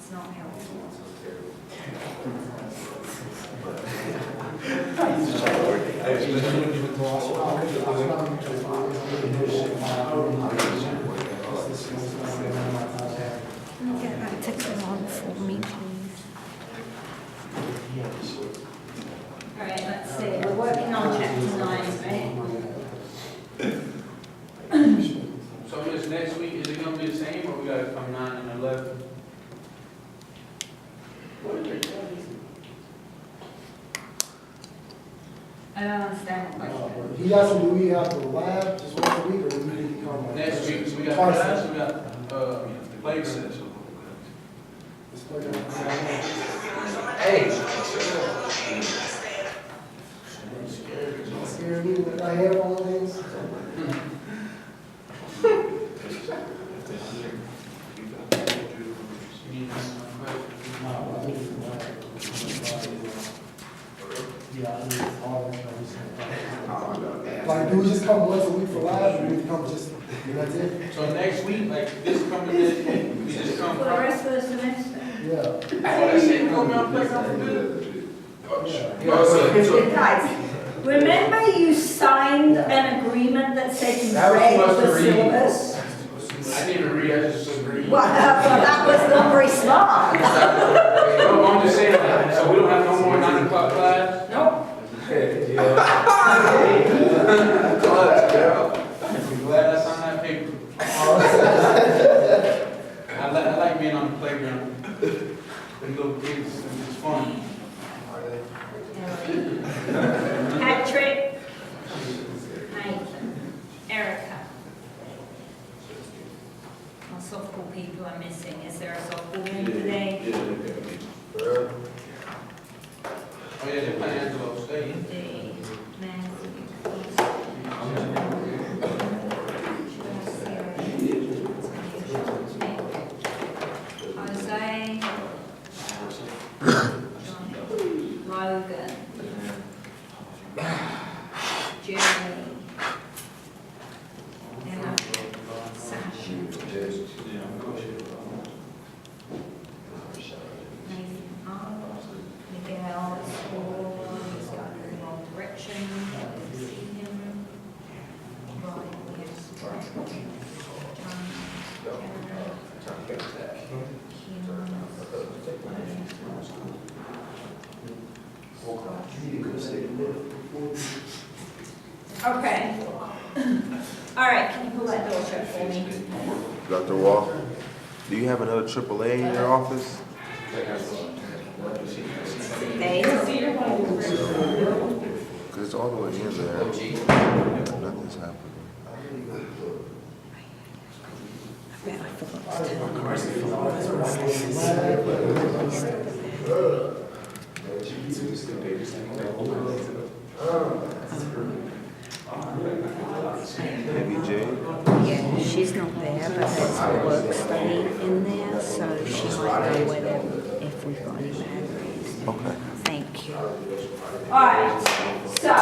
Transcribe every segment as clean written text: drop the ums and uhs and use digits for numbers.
It's not helpful. Can you get that to come on for me, please? All right, let's see. We're working on chapter 9, right? So this next week, is it gonna be the same, or we gotta come 9 and 11? I don't understand the question. He asked me, do we have the lab just once a week, or do we need to come? Next week, we got Twice. class, we got, playground. It's like, Hey. scared me with my hair on things. Yeah, I think it's all like, do we just come once a week for lab, or do we come just, that's it? So next week, like this coming this week, we just come For the from. rest of the semester? Yeah. Oh, that's it, we gonna be on playground for good? Guys, remember you signed an agreement that said you That was read supposed the to read. syllabus? I didn't read, I just agreed. Well, that was not very smart. No, I'm just saying, so we don't have no more 9 o'clock class? Nope. I'm glad I signed that paper. I like being on the playground. With little kids, it's fun. Patrick, Nathan, Erica. Our softball people are missing. Is there a softball game today? Oh yeah, they're playing Angelo State. Indeed. Jose. Logan. Jeremy. Emma. Sasha. Nathan Arnold. Miguel Score. He's got the wrong direction. I didn't see him. Right, yes. Okay. All right, can you pull that door shut for me? Dr. Walker, do you have another AAA in your office? Dave? Because it's all the way in there. Nothing's happening. Maybe Jane? Yeah, she's not there, but there's a work study in there, so she might know whether, if we've got any batteries. Okay. Thank you. All right, so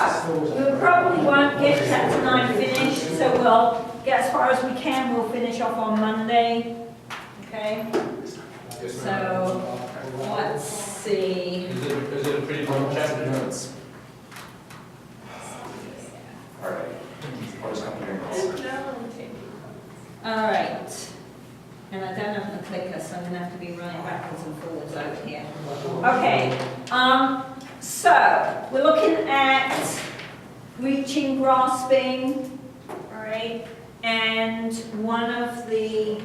we probably won't get chapter 9 finished, so we'll get as far as we can. We'll finish off on Monday, okay? So, let's see. Is it a pretty long chapter? All right. And I don't have the clicker, so I'm gonna have to be running backwards and forwards over here. Okay, so we're looking at reaching, grasping, all right? And one of the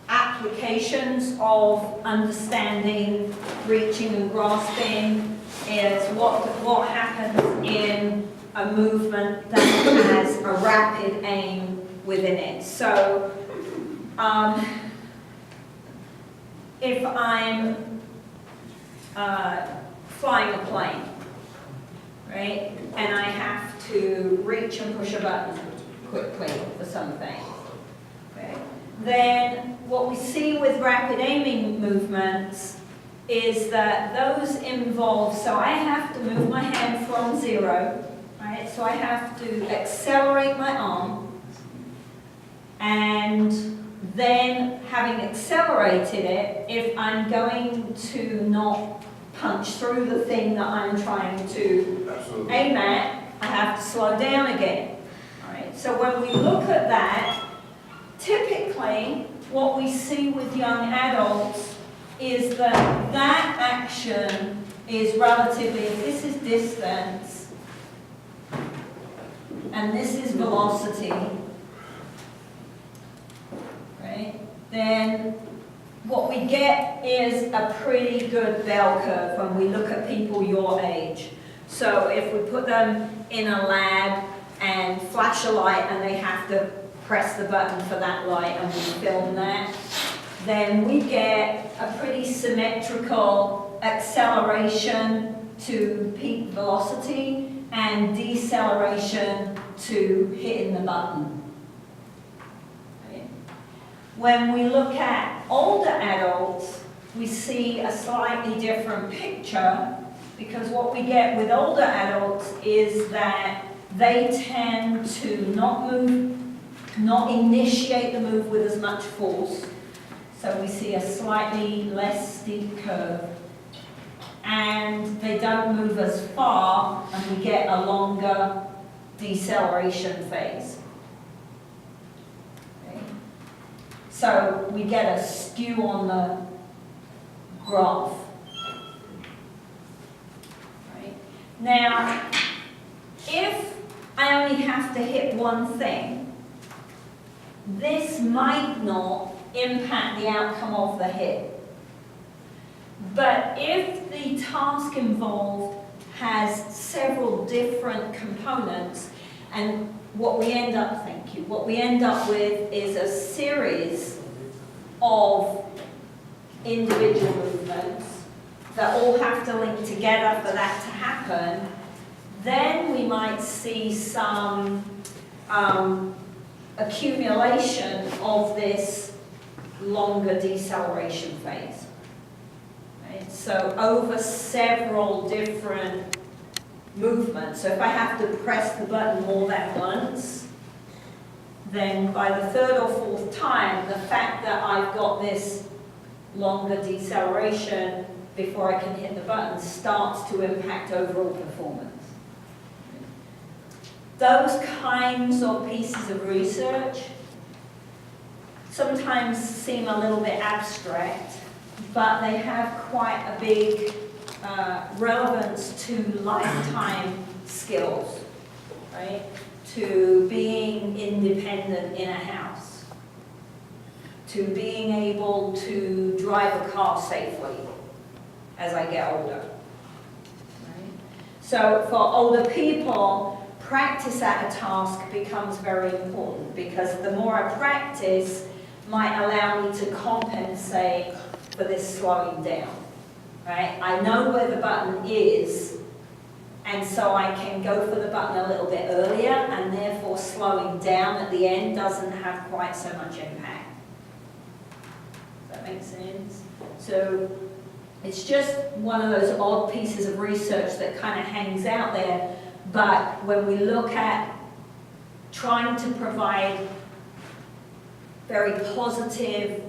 applications of understanding reaching and grasping is what happens in a movement that has a rapid aim within it. So, if I'm flying a plane, right, and I have to reach and push a button quickly for something, okay, then what we see with rapid aiming movements is that those involve, so I have to move my hand from 0, right, so I have to accelerate my arm and then having accelerated it, if I'm going to not punch through the thing that I'm trying to Absolutely. aim at, I have to slow down again. All right? So when we look at that, typically what we see with young adults is that that action is relatively, if this is distance and this is velocity, right, then what we get is a pretty good bell curve when we look at people your age. So if we put them in a lab and flash a light and they have to press the button for that light and we film that, then we get a pretty symmetrical acceleration to peak velocity and deceleration to hitting the button. Okay. When we look at older adults, we see a slightly different picture, because what we get with older adults is that they tend to not initiate the move with as much force. So we see a slightly less steep curve. And they don't move as far, and we get a longer deceleration phase. Okay. So we get a skew on the graph. Right. Now, if I only have to hit one thing, this might not impact the outcome of the hit. But if the task involved has several different components, and what we end up, what we end up with is a series of individual movements that all have to link together for that to happen, then we might see some accumulation of this longer deceleration phase. Right? So over several different movements. So if I have to press the button more than once, then by the third or fourth time, the fact that I've got this longer deceleration before I can hit the button starts to impact overall performance. Those kinds of pieces of research sometimes seem a little bit abstract, but they have quite a big relevance to lifetime skills, right? To being independent in a house, to being able to drive a car safely as I get older. Right? So for older people, practice at a task becomes very important, because the more I practice might allow me to compensate for this slowing down. Right? I know where the button is, and so I can go for the button a little bit earlier, and therefore slowing down at the end doesn't have quite so much impact. Does that make sense? So it's just one of those odd pieces of research that kind of hangs out there, but when we look at trying to provide very positive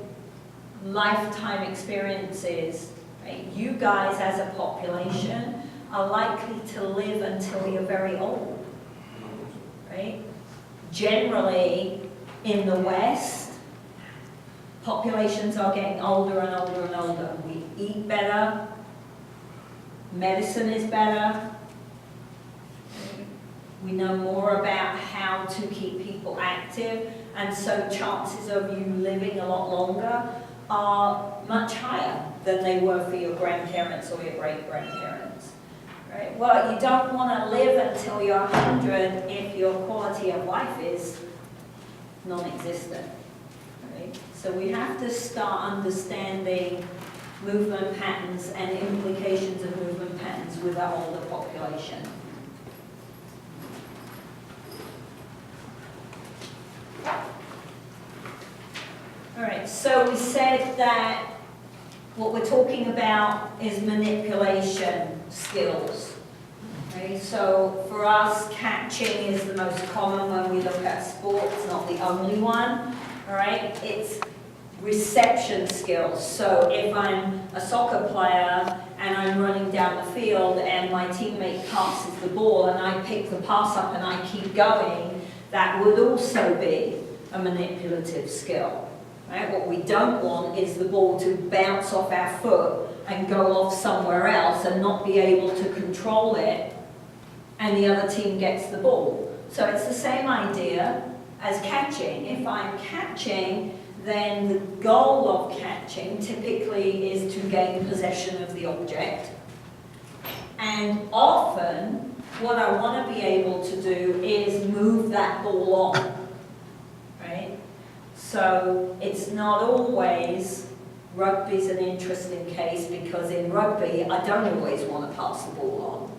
lifetime experiences, right? You guys as a population are likely to live until you're very old, right? Generally, in the West, populations are getting older and older and older. We eat better, medicine is better, we know more about how to keep people active, and so chances of you living a lot longer are much higher than they were for your grandparents or your great-grandparents. Right? Well, you don't want to live until you're 100 if your quality of life is non-existent. Right? So we have to start understanding movement patterns and implications of movement patterns with our older population. All right, so we said that what we're talking about is manipulation skills. Okay, so for us, catching is the most common when we look at sports, not the only one. all right? It's reception skills. So if I'm a soccer player and I'm running down the field and my teammate passes the ball and I pick the pass up and I keep going, that would also be a manipulative skill. Right? What we don't want is the ball to bounce off our foot and go off somewhere else and not be able to control it, and the other team gets the ball. So it's the same idea as catching. If I'm catching, then the goal of catching typically is to gain possession of the object. And often, what I want to be able to do is move that ball on, right? So it's not always, rugby's an interesting case because in rugby, I don't always want to pass the ball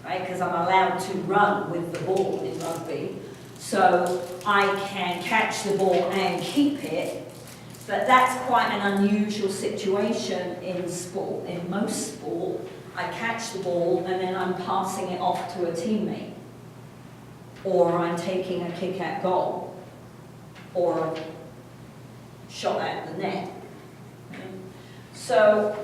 on, right? Because I'm allowed to run with the ball in rugby. So I can catch the ball and keep it. But that's quite an unusual situation in sport. In most sport, I catch the ball and then I'm passing it off to a teammate. Or I'm taking a kick at goal. Or a shot at the net. So,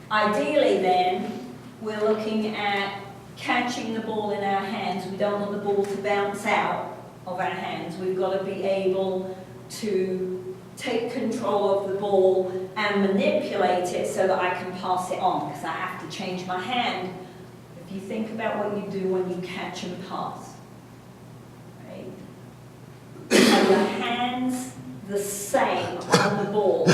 ideally then, we're looking at catching the ball in our hands. We don't want the ball to bounce out of our hands. We've got to be able to take control of the ball and manipulate it so that I can pass it on, because I have to change my hand. If you think about what you do when you catch and pass, right? Are your hands the same on the ball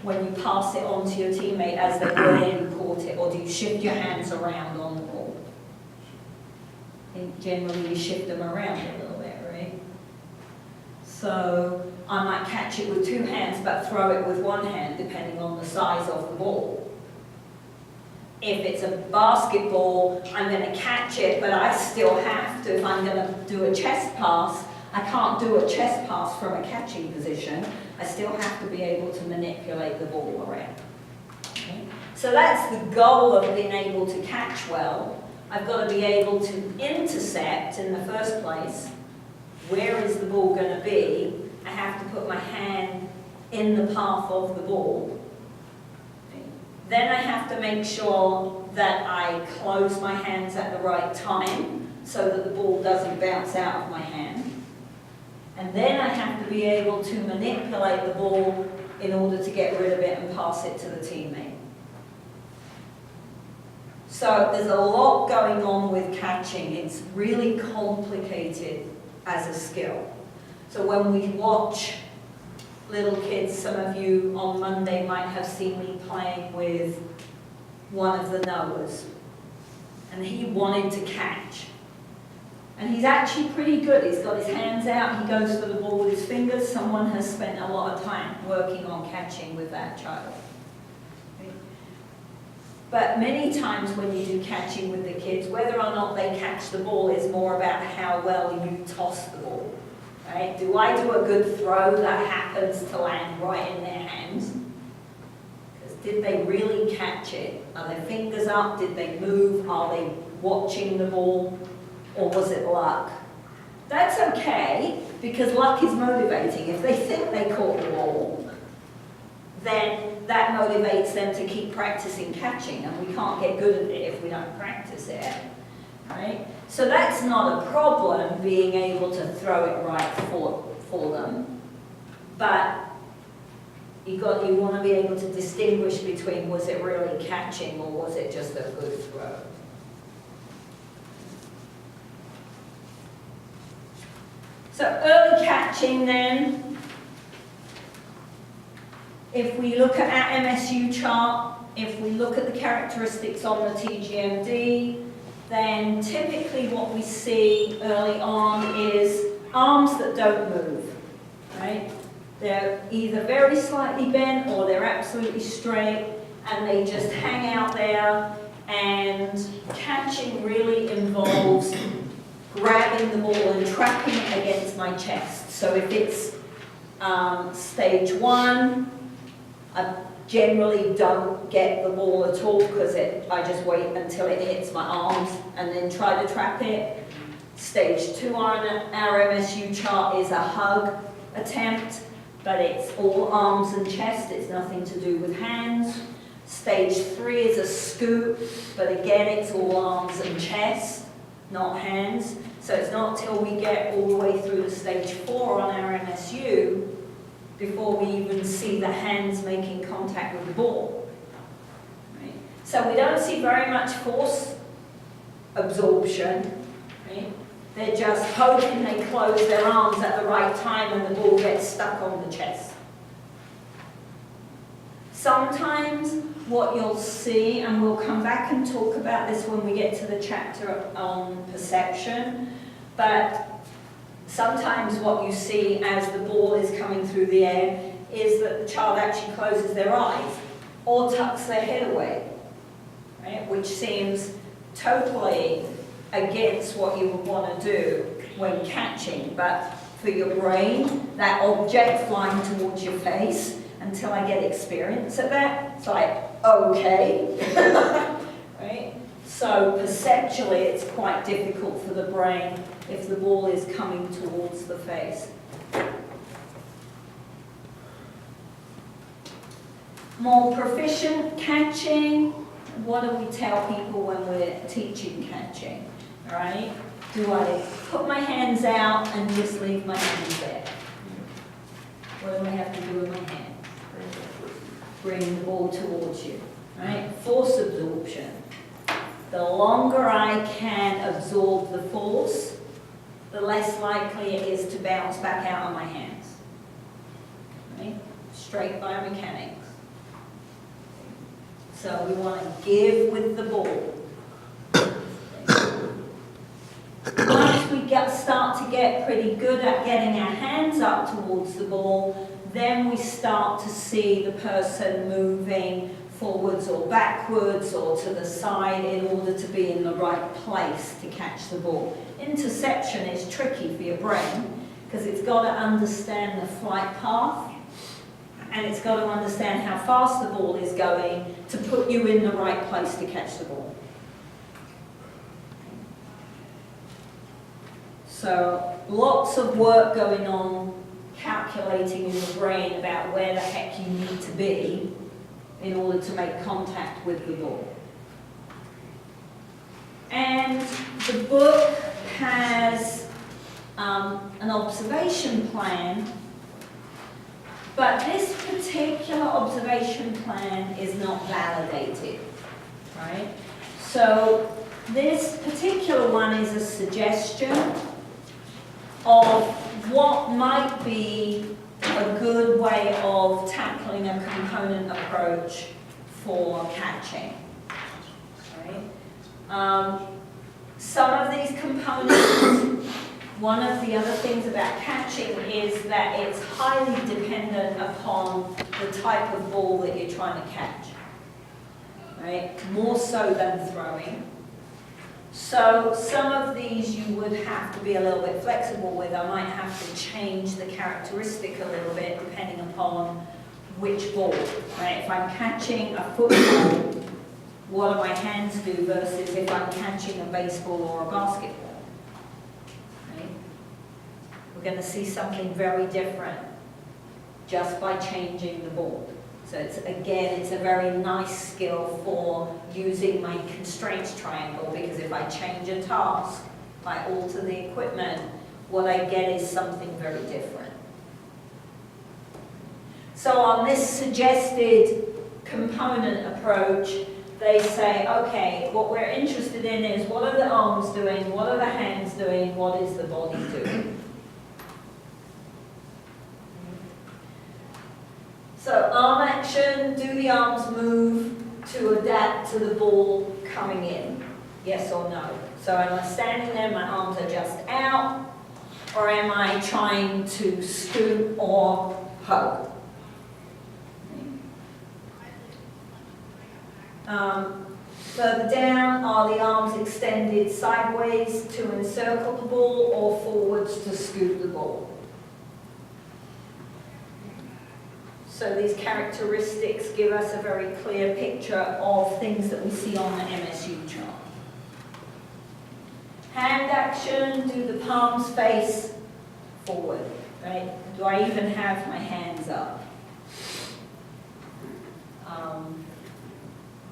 when you pass it on to your teammate as they were when you caught it, or do you shift your hands around on the ball? I think generally you shift them around a little bit, right? So I might catch it with two hands but throw it with one hand depending on the size of the ball. If it's a basketball, I'm going to catch it, but I still have to, if I'm going to do a chest pass, I can't do a chest pass from a catching position. I still have to be able to manipulate the ball around. Okay? So that's the goal of being able to catch well. I've got to be able to intercept in the first place. Where is the ball going to be? I have to put my hand in the path of the ball. Okay. Then I have to make sure that I close my hands at the right time so that the ball doesn't bounce out of my hand. And then I have to be able to manipulate the ball in order to get rid of it and pass it to the teammate. So there's a lot going on with catching. It's really complicated as a skill. So when we watch little kids, some of you on Monday might have seen me playing with one of the Noahs. And he wanted to catch. And he's actually pretty good. He's got his hands out, he goes for the ball with his fingers. Someone has spent a lot of time working on catching with that child. But many times when you do catching with the kids, whether or not they catch the ball is more about how well you toss the ball. Right? Do I do a good throw that happens to land right in their hands? Because did they really catch it? Are their fingers up? Did they move? Are they watching the ball? Or was it luck? That's okay, because luck is motivating. If they think they caught the ball, then that motivates them to keep practicing catching, and we can't get good at it if we don't practice it, right? So that's not a problem, being able to throw it right for them, but you want to be able to distinguish between, was it really catching or was it just a good throw? So early catching then, if we look at our MSU chart, if we look at the characteristics on the TGMD, then typically what we see early on is arms that don't move, right? They're either very slightly bent or they're absolutely straight and they just hang out there, and catching really involves grabbing the ball and trapping it against my chest. So if it's stage one, I generally don't get the ball at all because I just wait until it hits my arms and then try to trap it. Stage two on our MSU chart is a hug attempt, but it's all arms and chest, it's nothing to do with hands. Stage 3 is a scoop, but again, it's all arms and chest, not hands. So it's not till we get all the way through to stage 4 on our MSU before we even see the hands making contact with the ball. Right? So we don't see very much force absorption. Right? They're just hoping they close their arms at the right time and the ball gets stuck on the chest. Sometimes what you'll see, and we'll come back and talk about this when we get to the chapter on perception, but sometimes what you see as the ball is coming through the air is that the child actually closes their eyes or tucks their head away, right? Which seems totally against what you would want to do when catching, but for your brain, that object flying towards your face, until I get experience of that, it's like, okay, right? So perceptually, it's quite difficult for the brain if the ball is coming towards the face. More proficient catching, what do we tell people when we're teaching catching, right? Do I put my hands out and just leave my hands there? What do I have to do with my hands? Bring the ball towards you, right? Force absorption. The longer I can absorb the force, the less likely it is to bounce back out on my hands, right? Straight biomechanics. So we want to give with the ball. Once we start to get pretty good at getting our hands up towards the ball, then we start to see the person moving forwards or backwards or to the side in order to be in the right place to catch the ball. Interception is tricky for your brain because it's got to understand the flight path and it's got to understand how fast the ball is going to put you in the right place to catch the ball. So lots of work going on calculating in the brain about where the heck you need to be in order to make contact with the ball. And the book has an observation plan, but this particular observation plan is not validated, right? So this particular one is a suggestion of what might be a good way of tackling a component approach for catching. Right? Some of these components, one of the other things about catching is that it's highly dependent upon the type of ball that you're trying to catch. Right? More so than throwing. So some of these you would have to be a little bit flexible with. I might have to change the characteristic a little bit depending upon which ball. Right? If I'm catching a football, what do my hands do versus if I'm catching a baseball or a basketball? Right? We're going to see something very different just by changing the ball. So it's, again, it's a very nice skill for using my constraints triangle, because if I change a task, if I alter the equipment, what I get is something very different. So on this suggested component approach, they say, okay, what we're interested in is what are the arms doing, what are the hands doing, what is the body doing? So arm action, do the arms move to adapt to the ball coming in? Yes or no? So am I standing there, my arms are just out, or am I trying to scoop or hug? Further down, are the arms extended sideways to encircle the ball or forwards to scoop the ball? So these characteristics give us a very clear picture of things that we see on the MSU chart. Hand action, do the palms face forward, right? do I even have my hands up?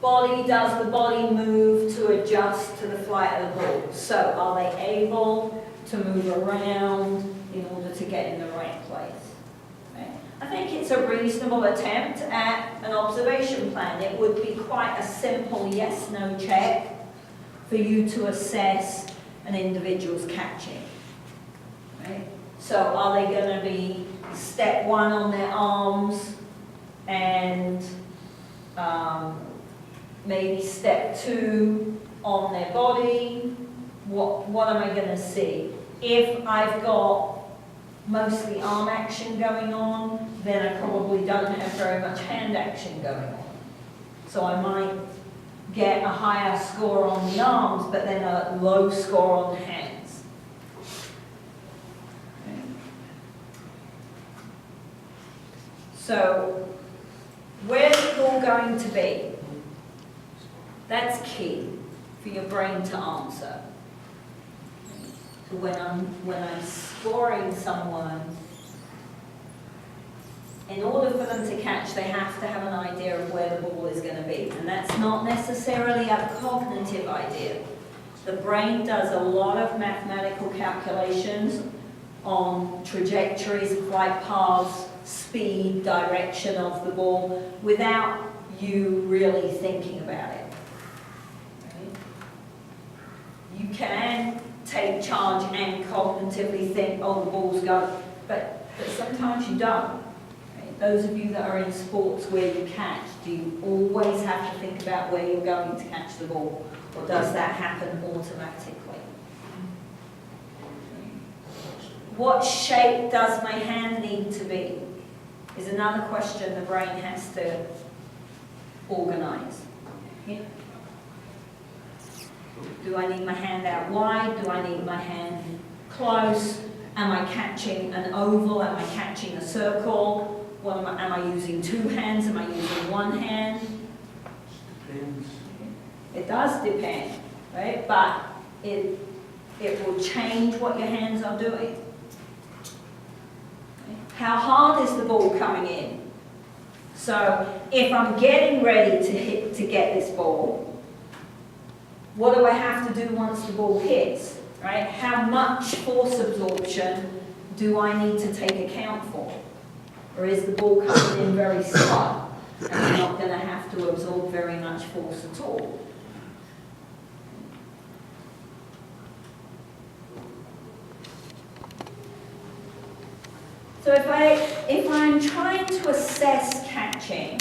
Body, does the body move to adjust to the flight of the ball? So are they able to move around in order to get in the right place? Okay. I think it's a reasonable attempt at an observation plan. It would be quite a simple yes-no check for you to assess an individual's catching. Right? So are they going to be step 1 on their arms and maybe step 2 on their body? What am I going to see? If I've got mostly arm action going on, then I probably don't have very much hand action going on. So I might get a higher score on the arms, but then a low score on the hands. Okay. So, where's the ball going to be? That's key for your brain to answer. So when I'm scoring someone, in order for them to catch, they have to have an idea of where the ball is going to be. And that's not necessarily a cognitive idea. The brain does a lot of mathematical calculations on trajectories, flight paths, speed, direction of the ball, without you really thinking about it. Right? You can take charge and cognitively think, oh, the ball's going, but sometimes you don't. Those of you that are in sports where you catch, do you always have to think about where you're going to catch the ball? Or does that happen automatically? What shape does my hand need to be? Is another question the brain has to organize. Do I need my hand out wide? Do I need my hand close? Am I catching an oval? Am I catching a circle? Am I using 2 hands? Am I using 1 hand? Depends. It does depend, right? But it will change what your hands are doing. How hard is the ball coming in? So if I'm getting ready to get this ball, what do I have to do once the ball hits? Right? How much force absorption do I need to take account for? Or is the ball coming in very slow and I'm not going to have to absorb very much force at all? So if I'm trying to assess catching,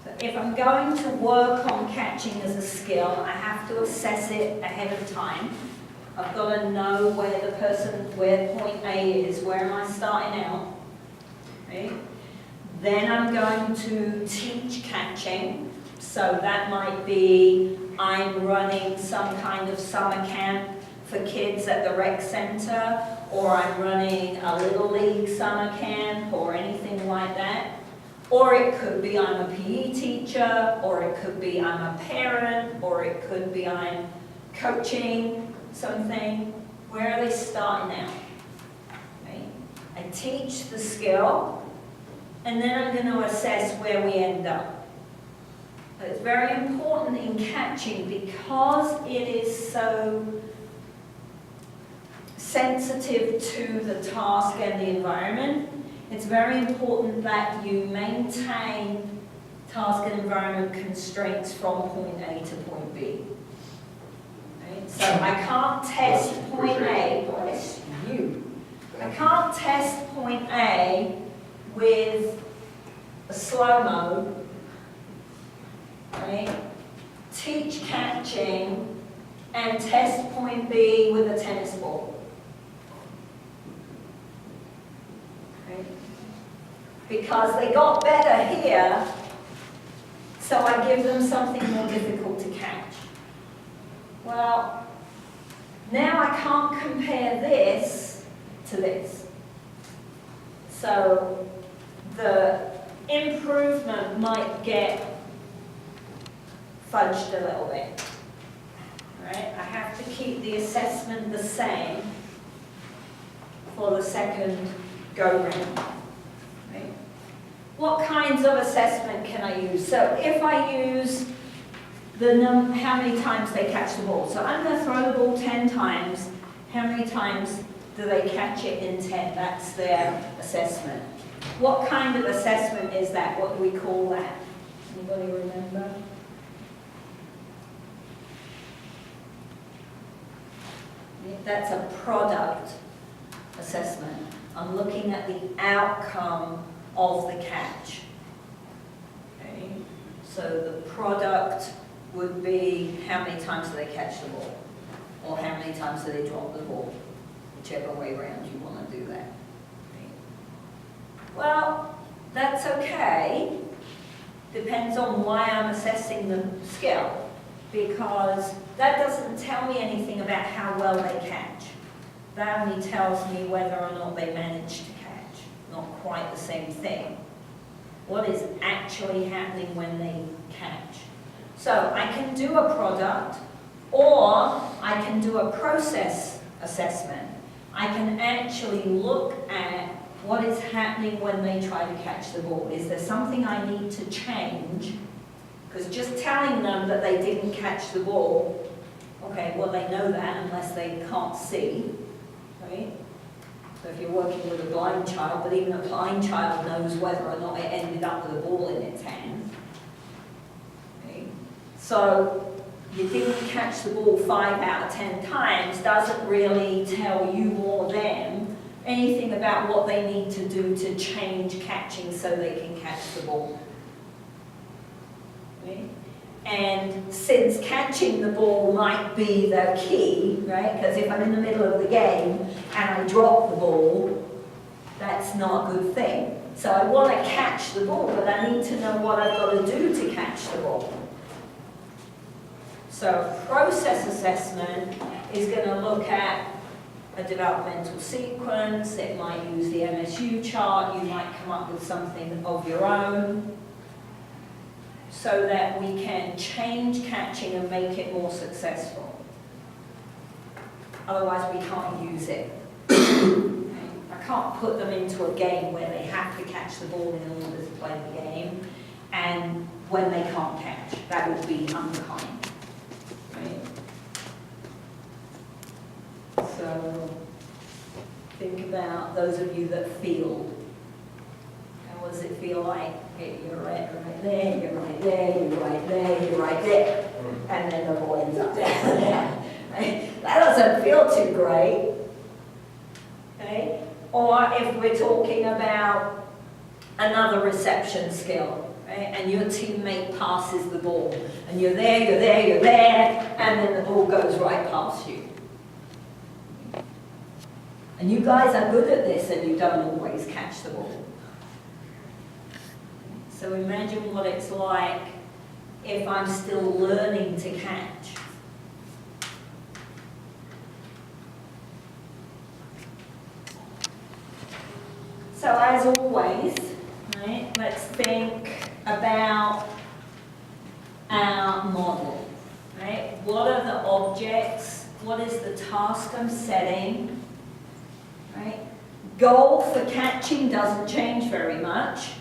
so if I'm going to work on catching as a skill, I have to assess it ahead of time. I've got to know where point A is, where am I starting out? Right? Then I'm going to teach catching. So that might be I'm running some kind of summer camp for kids at the rec center, or I'm running a Little League summer camp, or anything like that. Or it could be I'm a PE teacher, or it could be I'm a parent, or it could be I'm coaching something. Where are they starting out? Right? I teach the skill, and then I'm going to assess where we end up. But it's very important in catching, because it is so sensitive to the task and the environment. It's very important that you maintain task and environment constraints from point A to point B. Right? So I can't test point A, bless you. I can't test point A with a slow-mo, right? Teach catching and test point B with a tennis ball. Right? Because they got better here, so I give them something more difficult to catch. Well, now I can't compare this to this. So the improvement might get fudged a little bit. Right? I have to keep the assessment the same for the second go round. Right? What kinds of assessment can I use? So if I use how many times they catch the ball. So I'm going to throw the ball 10 times. How many times do they catch it in 10? That's their assessment. What kind of assessment is that? What do we call that? Anybody remember? That's a product assessment. I'm looking at the outcome of the catch. Okay? So the product would be how many times do they catch the ball, or how many times do they drop the ball, whichever way around you want to do that. Okay? Well, that's okay. Depends on why I'm assessing the skill, because that doesn't tell me anything about how well they catch. That only tells me whether or not they manage to catch. Not quite the same thing. What is actually happening when they catch? So I can do a product, or I can do a process assessment. I can actually look at what is happening when they try to catch the ball. Is there something I need to change? Because just telling them that they didn't catch the ball, okay, well, they know that unless they can't see, right? So if you're working with a blind child, but even a blind child knows whether or not it ended up with a ball in its hand. Okay? So you didn't catch the ball 5 out of 10 times doesn't really tell you or them anything about what they need to do to change catching so they can catch the ball. Okay? And since catching the ball might be the key, right? Because if I'm in the middle of the game and I drop the ball, that's not a good thing. So I want to catch the ball, but I need to know what I've got to do to catch the ball. So process assessment is going to look at a developmental sequence. It might use the MSU chart. You might come up with something of your own, so that we can change catching and make it more successful. Otherwise, we can't use it. I can't put them into a game where they have to catch the ball in order to play the game, and when they can't catch. That would be unkind. Right? So, think about those of you that field. What does it feel like? You're right there, you're right there, you're right there, you're right there, and then the ball ends up down there. Right? That doesn't feel too great. Okay? Or if we're talking about another reception skill, right? And your teammate passes the ball, and you're there, you're there, you're there, and then the ball goes right past you. And you guys are good at this, and you don't always catch the ball. So imagine what it's like if I'm still learning to catch. So as always, right, let's think about our model. Right? What are the objects? What is the task I'm setting? Right? Goal for catching doesn't change very much.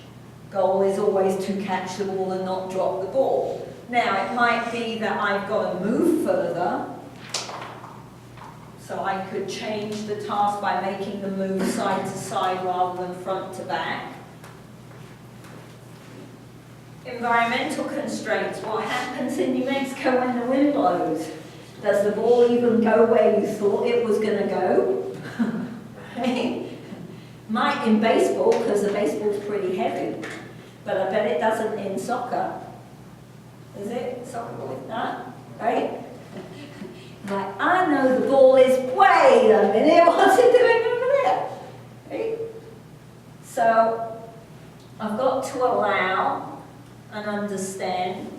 Goal is always to catch the ball and not drop the ball. Now, it might be that I've got to move further, so I could change the task by making the move side to side rather than front to back. Environmental constraints. What happens in New Mexico when the wind blows? Does the ball even go where you thought it was going to go? Might in baseball, because the baseball's pretty heavy, but I bet it doesn't in soccer. Is it? Soccer ball? No? Right? Like, I know the ball is, wait a minute, what's it doing over there? Right? So, I've got to allow and understand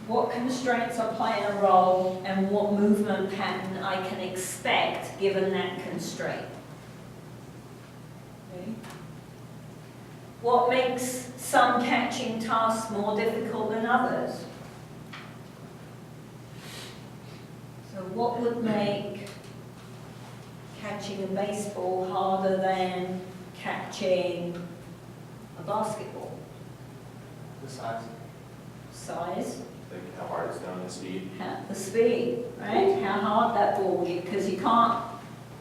what constraints are playing a role and what movement pattern I can expect given that constraint. Okay. What makes some catching tasks more difficult than others? So what would make catching a baseball harder than catching a basketball? The size. Size, Like how hard it's going, the speed. the speed, right? How hard that ball, because you can't,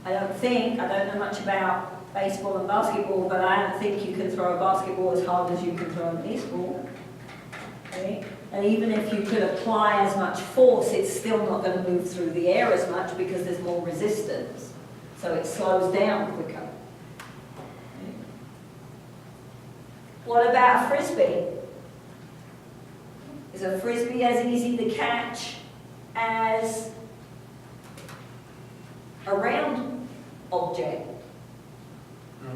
I don't know much about baseball and basketball, but I don't think you can throw a basketball as hard as you can throw a baseball. Okay? And even if you could apply as much force, it's still not going to move through the air as much because there's more resistance. So it slows down quicker. Okay? What about a frisbee? Is a frisbee as easy to catch as a round object? No.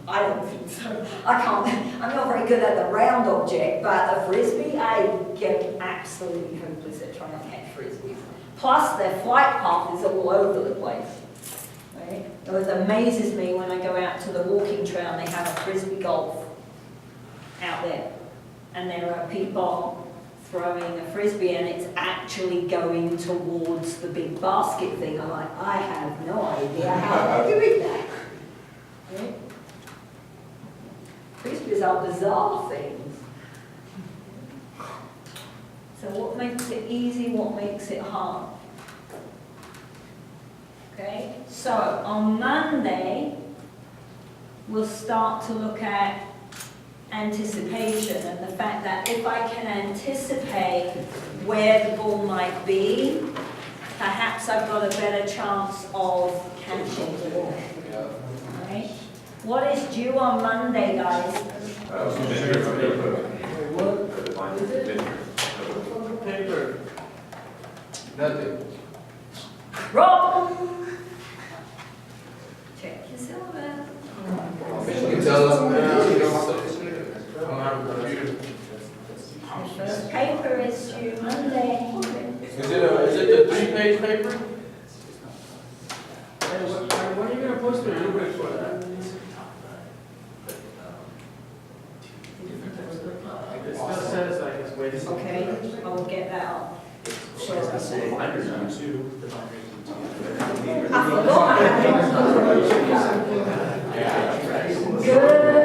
I don't think so. I'm not very good at the round object, but a frisbee, I get absolutely hopeless at trying to catch frisbees. Plus, their flight path is all over the place. Right? It amazes me when I go out to the walking trail and they have a frisbee golf out there. And there are people throwing a frisbee and it's actually going towards the big basket thing. I'm like, I have no idea how they're doing that. Right? Frisbees are bizarre things. So what makes it easy, what makes it hard? Okay, so on Monday, we'll start to look at anticipation and the fact that if I can anticipate where the ball might be, perhaps I've got a better chance of catching the ball. Right? What is due on Monday, guys? Paper. Nothing. Rob! Check your silver. You can tell us now, you don't have a computer. The first paper is due Monday. Is it the 3-page paper? When are you gonna post the rubric for that? It still says like it's waiting. Okay, I will get that up. Sure, I say. Binders on too. The binders I forgot I had it. Good